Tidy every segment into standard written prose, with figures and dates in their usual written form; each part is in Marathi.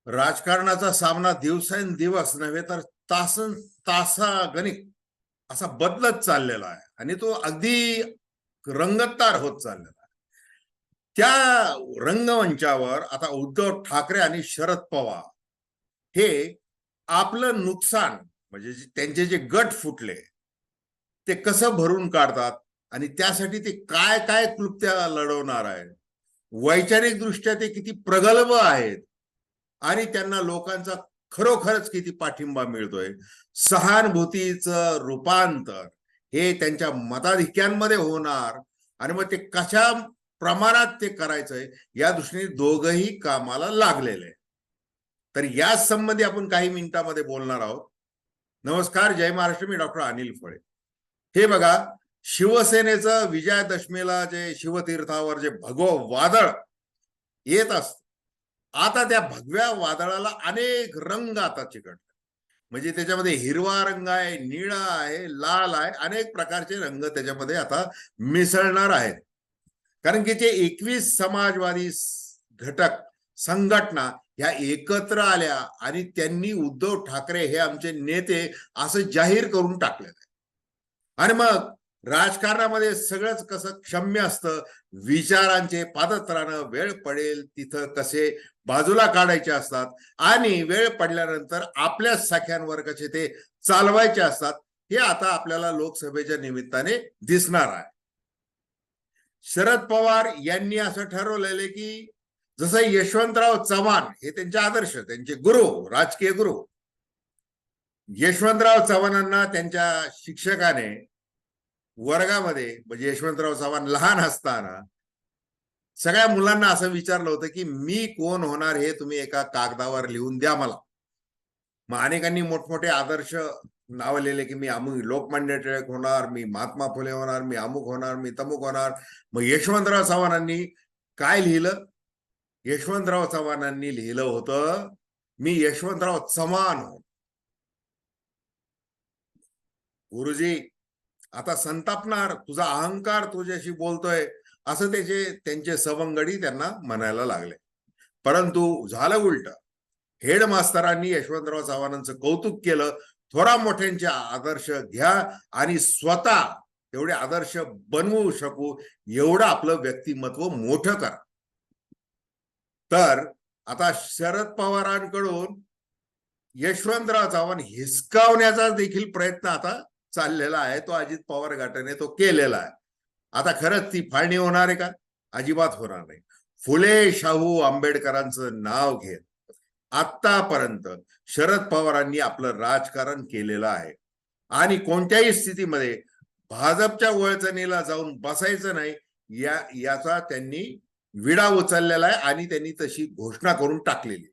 राजकारणाचा सामना दिवसेंदिवस नव्हे तर तासन तासा गणित असा बदलत चाललेला आहे आणि तो अगदी रंगतदार होत चाललेला आहे. त्या रंगमंचावर आता उद्धव ठाकरे आणि शरद पवार हे आपलं नुकसान म्हणजे त्यांचे जे गट फुटले ते कसं भरून काढतात आणि त्यासाठी ते काय काय क्लुप्त्या लढवणार आहेत. वैचारिक दृष्ट्या ते किती प्रगल्भ आहेत आणि त्यांना लोकांचा खरोखरच किती पाठिंबा मिळतोय. सहानुभूतीचं रूपांतर हे त्यांच्या मताधिक्यांमध्ये होणार आणि मग ते कशा प्रमाणात ते करायचंय या दृष्टीने दोघंही कामाला लागलेले. तर याच संबंधी आपण काही मिनिटांमध्ये बोलणार आहोत. नमस्कार, जय महाराष्ट्र. मी डॉक्टर अनिल फळे. हे बघा, शिवसेनेचं विजयादशमीला जे शिवतीर्थावर जे भगवं वादळ येत असत, आता त्या भगव्या वादळाला अनेक रंग आता चिकटले. म्हणजे त्याच्यामध्ये हिरवा रंग आहे, निळा आहे, लाल आहे, अनेक प्रकारचे रंग त्याच्यामध्ये आता मिसळणार आहेत. कारण की जे 21 समाजवादी घटक संघटना ह्या एकत्र आल्या आणि त्यांनी उद्धव ठाकरे हे आमचे नेते असं जाहीर करून टाकलेलं आहे. आणि मग राजकारणामध्ये सगळंच कसं क्षम्य असतं. विचारांचे पादत्राणं वेळ पडेल तिथं कसे बाजूला काढायचे असतात आणि वेळ पडल्यानंतर आपल्या सख्यांवर कसे ते चालवायचे असतात हे आता आपल्याला लोकसभेच्या निमित्ताने दिसणार आहे. शरद पवार यांनी असं ठरवलेले की जसं यशवंतराव चव्हाण हे त्यांचे आदर्श, त्यांचे गुरु, राजकीय गुरु यशवंतराव चव्हाणांना त्यांच्या शिक्षकाने वर्गामध्ये म्हणजे यशवंतराव चव्हाण लहान असताना सगळ्या मुलांना असं विचारलं होतं की मी कोण होणार हे तुम्ही एका कागदावर लिहून द्या मला. मग अनेकांनी मोठमोठे आदर्श नाव लिहिले की मी अमुक लोकमान्य टिळक होणार, मी महात्मा फुले होणार, मी अमुक होणार, मी तमुक होणार. मग यशवंतराव चव्हाणांनी काय लिहिलं? यशवंतराव चव्हाणांनी लिहिलं होतं मी यशवंतराव चव्हाण हो. गुरुजी आता संतापणार, तुझा अहंकार तुझ्याशी बोलतोय असं त्यांचे सवंगडी त्यांना म्हणायला लागले. परंतु झालं उलट. हेडमास्तरांनी यशवंतराव चव्हाणांचं कौतुक केलं. थोडा मोठ्यांचे आदर्श घ्या आणि स्वतः तेवढे आदर्श बनवू शकू एवढं आपलं व्यक्तिमत्व मोठं करा. तर आता शरद पवारांकडून यशवंतराव चव्हाण हिसकावण्याचा देखील प्रयत्न आता चाललेला आहे. तो अजित पवार गटाने तो केलेला आहे. आता खरंच ती फाळणी होणार आहे का? अजिबात होणार नाही. फुले शाहू आंबेडकरांचं नाव घेत आतापर्यंत शरद पवारांनी आपलं राजकारण केलेलं आहे आणि कोणत्याही स्थितीमध्ये भाजपच्या वळचणीला जाऊन बसायचं नाही याचा त्यांनी विडा उचललेला आहे आणि त्यांनी तशी घोषणा करून टाकलेली.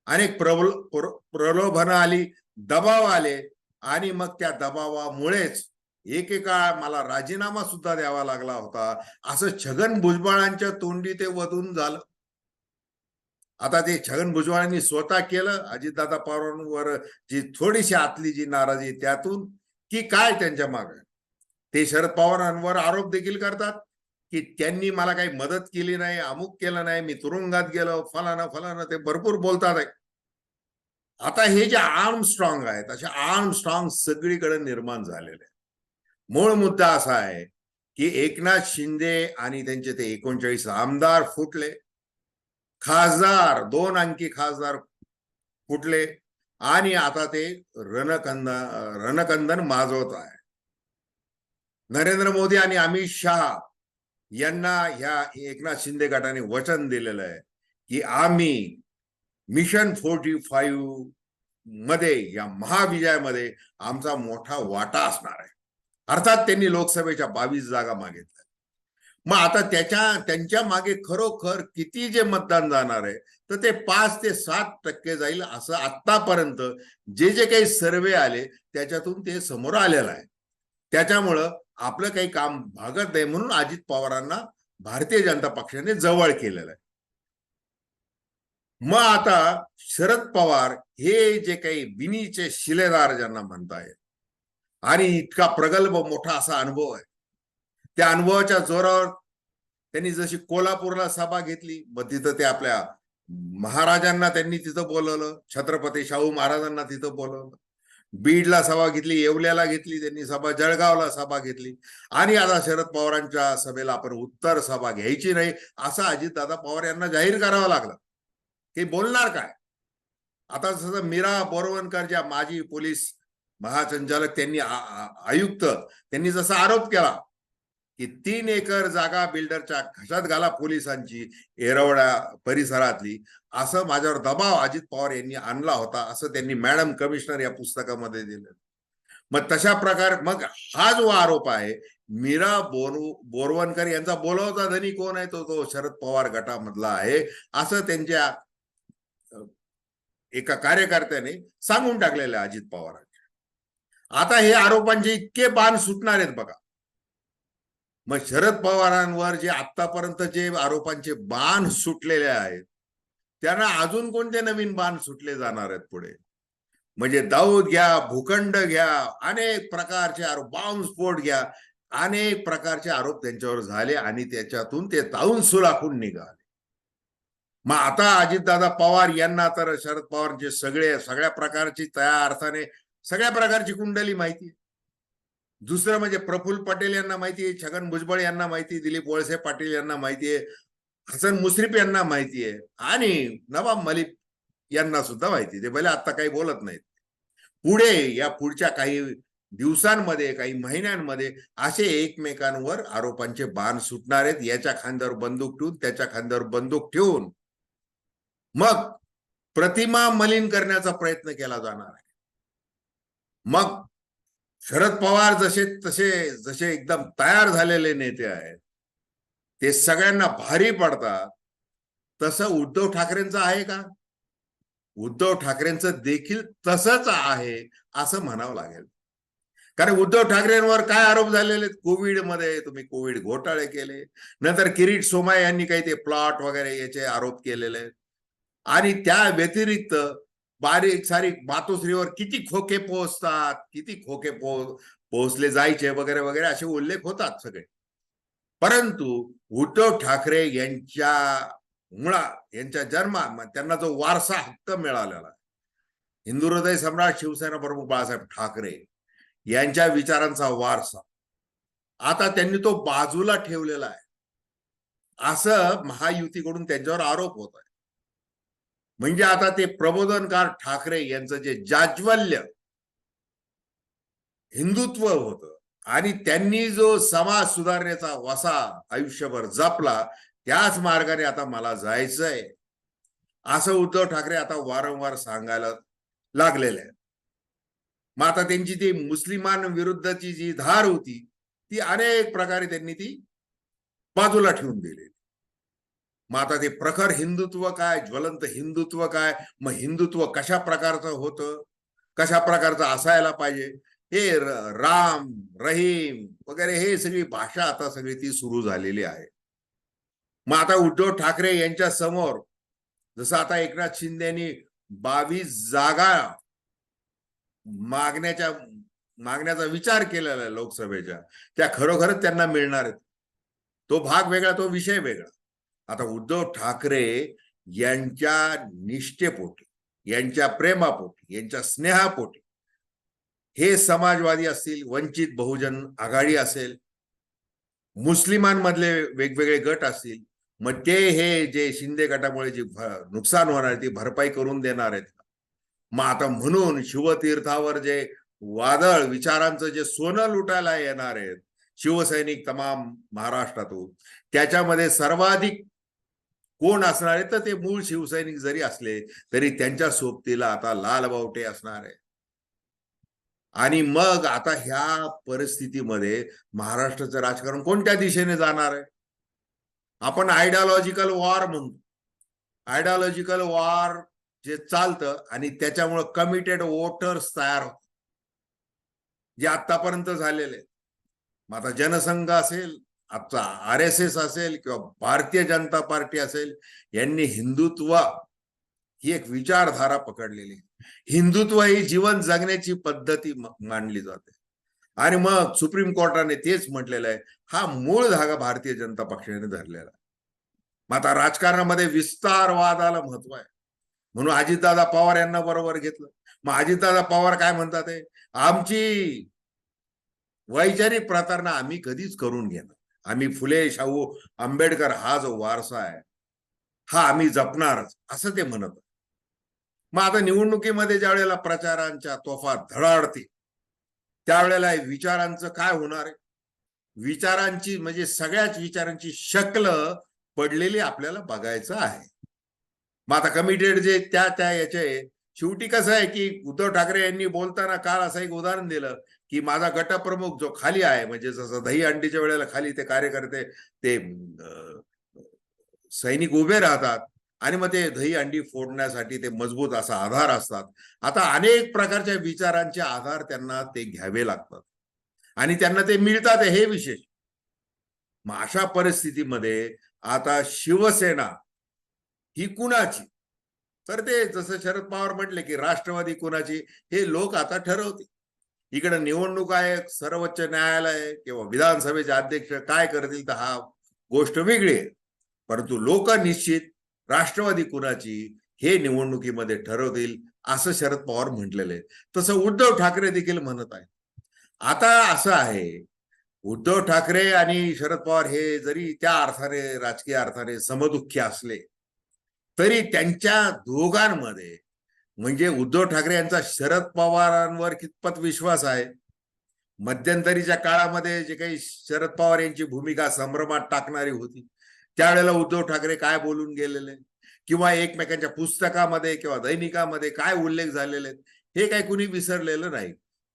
अनेक प्रलोभनं आली, दबाव आले आणि मग त्या दबावामुळेच एकेका मला राजीनामा सुद्धा द्यावा लागला होता असं छगन भुजबळांच्या तोंडी ते वधून झालं. आता ते छगन भुजबळांनी स्वतः केलं. अजितदादा पवारांवर जी थोडीशी आतली जी नाराजी त्यातून की काय त्यांच्या मागे ते शरद पवारांवर आरोप देखील करतात की त्यांनी मला काही मदत केली नाही, अमुक केलं नाही, मी तुरुंगात गेलो, फलाना फलाना ते भरपूर बोलतात आहे. आता हे जे आर्म स्ट्रॉंग आहेत असे आर्म स्ट्रॉंग सगळीकडे निर्माण झालेले. मूळ मुद्दा असा आहे की एकनाथ शिंदे आणि त्यांचे ते 39 आमदार फुटले, खासदार 2 अंकी खासदार फुटले आणि आता ते रणकंदन माजवत आहे. नरेंद्र मोदी आणि अमित शहा यांना ह्या एकनाथ शिंदे गटाने वचन दिलेलं आहे की आम्ही मिशन 45 मध्ये या महाविजयामध्ये आमचा मोठा वाटा असणार आहे. अर्थात त्यांनी लोकसभेच्या 22 जागा मागितल्या. मग आता त्यांच्या मागे खरोखर किती जे मतदान जाणार आहे तर ते 5 ते 7% जाईल असं आतापर्यंत जे काही सर्वे आले त्याच्यातून ते समोर आलेलं आहे. त्याच्यामुळं आपलं काही काम भागत नाही म्हणून अजित पवारांना भारतीय जनता पक्षाने जवळ केलेलं आहे. मग आता शरद पवार हे जे काही बिनीचे शिलेदार ज्यांना म्हणतायत आणि इतका प्रगल्भ मोठा असा अनुभव आहे, त्या अनुभवाच्या जोरावर त्यांनी जशी कोल्हापूरला सभा घेतली मग तिथं ते आपल्या महाराजांना त्यांनी तिथं बोलवलं, छत्रपती शाहू महाराजांना तिथं बोलवलं, बीडला सभा घेतली, येवल्याला घेतली त्यांनी सभा, जळगावला सभा घेतली. आणि आता शरद पवारांच्या सभेला आपण उत्तर सभा घ्यायची नाही असं अजितदादा पवार यांना जाहीर करावं लागलं. हे बोलणार काय? आता जसं मीरा बोरवणकर ज्या माजी पोलीस महासंचालक त्यांनी आयुक्त त्यांनी जसा आरोप केला की 3 एकर जागा बिल्डरच्या खशात घाला पोलिसांची येरवडा परिसरातली, असं माझ्यावर दबाव अजित पवार यांनी आणला होता असं त्यांनी मॅडम कमिशनर या पुस्तकामध्ये दिलं. मग तशा प्रकार मग हा जो आरोप आहे मीरा बोरवणकर यांचा बोलवता धनी कोण आहे, तो शरद पवार गटामधला आहे असं त्यांच्या एका कार्यकर्त्याने सांगून टाकलेलं आहे अजित पवारांच्या. आता हे आरोपांचे इतके बाण सुटणार आहेत बघा. मग शरद पवारांवर जे आतापर्यंत जे आरोपांचे बाण सुटलेले आहेत त्यांना अजून कोणते नवीन बाण सुटले जाणार आहेत पुढे? म्हणजे दाऊद घ्या, भूखंड घ्या, अनेक प्रकारचे आरोप, बॉम्बस्फोट घ्या, अनेक प्रकारचे आरोप त्यांच्यावर झाले आणि त्याच्यातून ते ताऊन सुलाखून निघाले. मग आता अजितदादा पवार यांना तर शरद पवारचे सगळ्या प्रकारची त्या अर्थाने सगळ्या प्रकारची कुंडली माहिती आहे. दुसरं म्हणजे प्रफुल्ल पटेल यांना माहिती आहे, छगन भुजबळ यांना माहिती आहे, दिलीप वळसे पाटील यांना माहिती आहे, हसन मुश्रीफ यांना माहिती आहे आणि नवाब मलिक यांना सुद्धा माहिती आहे. ते भले आता काही बोलत नाहीत. पुढे या पुढच्या काही दिवसांमध्ये काही महिन्यांमध्ये असे एकमेकांवर आरोपांचे बाण सुटणार आहेत. याच्या खांद्यावर बंदूक ठेवून त्याच्या खांद्यावर बंदूक ठेवून मग प्रतिमा मलिन करण्याचा प्रयत्न केला जाणार आहे. मग शरद पवार जसे एकदम तयार झालेले नेते आहेत ते सगळ्यांना भारी पडतात, तसं उद्धव ठाकरेंचं आहे का? उद्धव ठाकरेंचं देखील तसंच आहे असं म्हणावं लागेल. कारण उद्धव ठाकरेंवर काय आरोप झालेले? कोविडमध्ये तुम्ही कोविड घोटाळे केले, नंतर किरीट सोमाय यांनी काही ते प्लॉट वगैरे याचे आरोप केलेले आहेत. आणि त्या व्यतिरिक्त बारीक सारीक मातोश्रीवर किती खोके पोहोचतात, किती खोके पोहोचले जायचे वगैरे वगैरे असे उल्लेख होतात सगळे. परंतु उद्धव ठाकरे यांच्या यांच्या जन्मात त्यांना जो वारसा हक्क मिळालेला, हिंदू हृदय सम्राट शिवसेना प्रमुख बाळासाहेब ठाकरे यांच्या विचारांचा वारसा आता त्यांनी तो बाजूला ठेवलेला आहे असं महायुतीकडून त्यांच्यावर आरोप होत आहे. म्हणजे आता ते प्रबोधनकार ठाकरे यांचं जे जाज्वल्य हिंदुत्व होतं आणि त्यांनी जो समाज सुधारणेचा वसा आयुष्यभर जपला त्याच मार्गाने आता मला जायचंय असं उद्धव ठाकरे आता वारंवार सांगायला लागलेले आहेत. मग आता त्यांची ती मुस्लिमांविरुद्धची जी धार होती ती अनेक प्रकारे त्यांनी ती बाजूला ठेवून दिली. मग आता ते प्रखर हिंदुत्व काय, ज्वलंत हिंदुत्व काय, मग हिंदुत्व कशा प्रकारचं होतं, कशा प्रकारचं असायला पाहिजे, हे राम रहीम वगैरे हे सगळी भाषा आता सगळी ती सुरू झालेली आहे. मग आता उद्धव ठाकरे यांच्या समोर जसं आता एकनाथ शिंदेनी 22 जागा मागण्याचा विचार केलेला आहे लोकसभेच्या, त्या खरोखरच त्यांना मिळणार आहेत. तो भाग वेगळा, तो विषय वेगळा. आता उद्धव ठाकरे यांच्या निष्ठेपोटी, यांच्या प्रेमापोटी, यांच्या स्नेहापोटी हे समाजवादी असतील, वंचित बहुजन आघाडी असेल, मुस्लिमांमधले वेगवेगळे गट असतील, मग ते हे जे शिंदे गटामुळे जे नुकसान होणार ती भरपाई करून देणार आहेत. मग आता म्हणून शिवतीर्थावर जे वादळ विचारांचं जे सोनं लुटायला येणार आहेत शिवसैनिक तमाम महाराष्ट्रातून, त्याच्यामध्ये सर्वाधिक कोण असणार आहे तर ते मूळ शिवसैनिक जरी असले तरी त्यांच्या सोबतीला आता लाल बावटे असणार आहे. आणि मग आता ह्या परिस्थितीमध्ये महाराष्ट्राचं राजकारण कोणत्या दिशेने जाणार आहे? आपण आयडिओलॉजिकल वॉर म्हणतो. आयडिओलॉजिकल वॉर जे चालतं आणि त्याच्यामुळे कमिटेड वोटर्स तयार होतात जे आतापर्यंत झालेले. मग आता जनसंघ असेल, आजचा RSS असेल किंवा भारतीय जनता पार्टी असेल, यांनी हिंदुत्व ही एक विचारधारा पकडलेली. हिंदुत्व ही जीवन जगण्याची पद्धती मानली जाते. आणि मग सुप्रीम कोर्टाने तेच म्हटलेलं आहे, हा मूळ धागा भारतीय जनता पक्षाने धरलेला. मग आता राजकारणामध्ये विस्तारवादाला महत्व आहे, म्हणून अजितदादा पवार यांना बरोबर घेतलं. मग अजितदादा पवार काय म्हणतात, आमची वैचारिक प्रतारणा आम्ही कधीच करून घेणार, आम्ही फुले शाहू आंबेडकर हा जो वारसा आहे हा आम्ही जपणारच, असं ते म्हणत. मग आता निवडणुकीमध्ये ज्या वेळेला प्रचारांच्या तोफा धडाडतील त्यावेळेला विचारांचं काय होणार आहे? विचारांची म्हणजे सगळ्याच विचारांची शक्ल पडलेली आपल्याला बघायचं आहे. मग आता कमिटेड जे त्या याचे शेवटी कसं आहे की उद्धव ठाकरे यांनी बोलताना काल असं एक उदाहरण दिलं की माझा गटप्रमुख जो खाली आहे, म्हणजे जसं दही अंडीच्या वेळेला खाली ते कार्यकर्ते ते सैनिक उभे राहतात आणि मग ते दही अंडी फोडण्यासाठी ते मजबूत असा आधार असतात. आता अनेक प्रकारच्या विचारांचे आधार त्यांना ते घ्यावे लागतात आणि त्यांना ते मिळतात हे विशेष. मग अशा परिस्थितीमध्ये आता शिवसेना ही कुणाची, तर ते जसं शरद पवार म्हटले की राष्ट्रवादी कुणाची हे लोक आता ठरवतील. इकडे निवडणूक आयोग, सर्वोच्च न्यायालय किंवा विधानसभेचे अध्यक्ष काय करतील तर हा गोष्ट वेगळी आहे, परंतु लोक निश्चित राष्ट्रवादी कुणाची हे निवडणुकीमध्ये ठरवतील असं शरद पवार म्हटलेले. तसं उद्धव ठाकरे देखील म्हणत आहे. आता असं आहे, उद्धव ठाकरे आणि शरद पवार हे जरी त्या अर्थाने राजकीय अर्थाने समदुःखी असले तरी त्यांच्या दोघांमध्ये म्हणजे उद्धव ठाकरे यांचा शरद पवारांवर कितपत विश्वास आहे, मध्यंतरीच्या काळामध्ये जे काही शरद पवार यांची भूमिका संभ्रमात टाकणारी होती त्यावेळेला उद्धव ठाकरे काय बोलून गेलेले किंवा एकमेकांच्या पुस्तकामध्ये किंवा दैनिकामध्ये काय उल्लेख झालेले हे काही कुणी विसरलेलं नाही.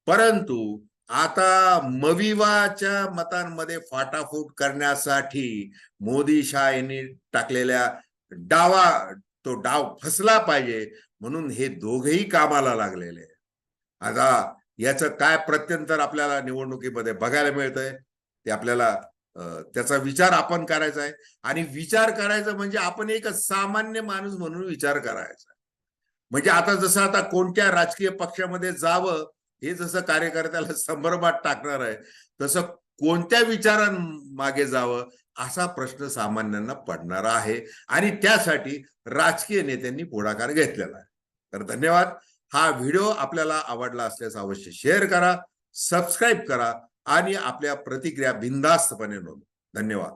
परंतु आता मविवाच्या मतांमध्ये फाटाफूट करण्यासाठी मोदी शाह यांनी टाकलेल्या तो डाव फसला पाहिजे म्हणून हे दोघेही कामाला लागलेले. आता याचं काय प्रत्यंतर आपल्याला निवडणुकीमध्ये बघायला मिळतंय ते आपल्याला त्याचा विचार आपण करायचा आहे. आणि विचार करायचा म्हणजे आपण एक सामान्य माणूस म्हणून विचार करायचा. म्हणजे आता जसं आता कोणत्या राजकीय पक्षामध्ये जावं हे जसं कार्यकर्त्याला संभ्रमात टाकणार आहे तसं कोणत्या विचारांमागे जावं असा प्रश्न सामान्यांना पडणारा आहे आणि त्यासाठी राजकीय नेत्यांनी पुढाकार घेतलेला आहे. तर धन्यवाद. हा व्हिडिओ आपल्याला आवडला असल्यास अवश्य शेअर करा, सबस्क्राईब करा आणि आपल्या प्रतिक्रिया बिनधास्तपणे नोंदवा. धन्यवाद.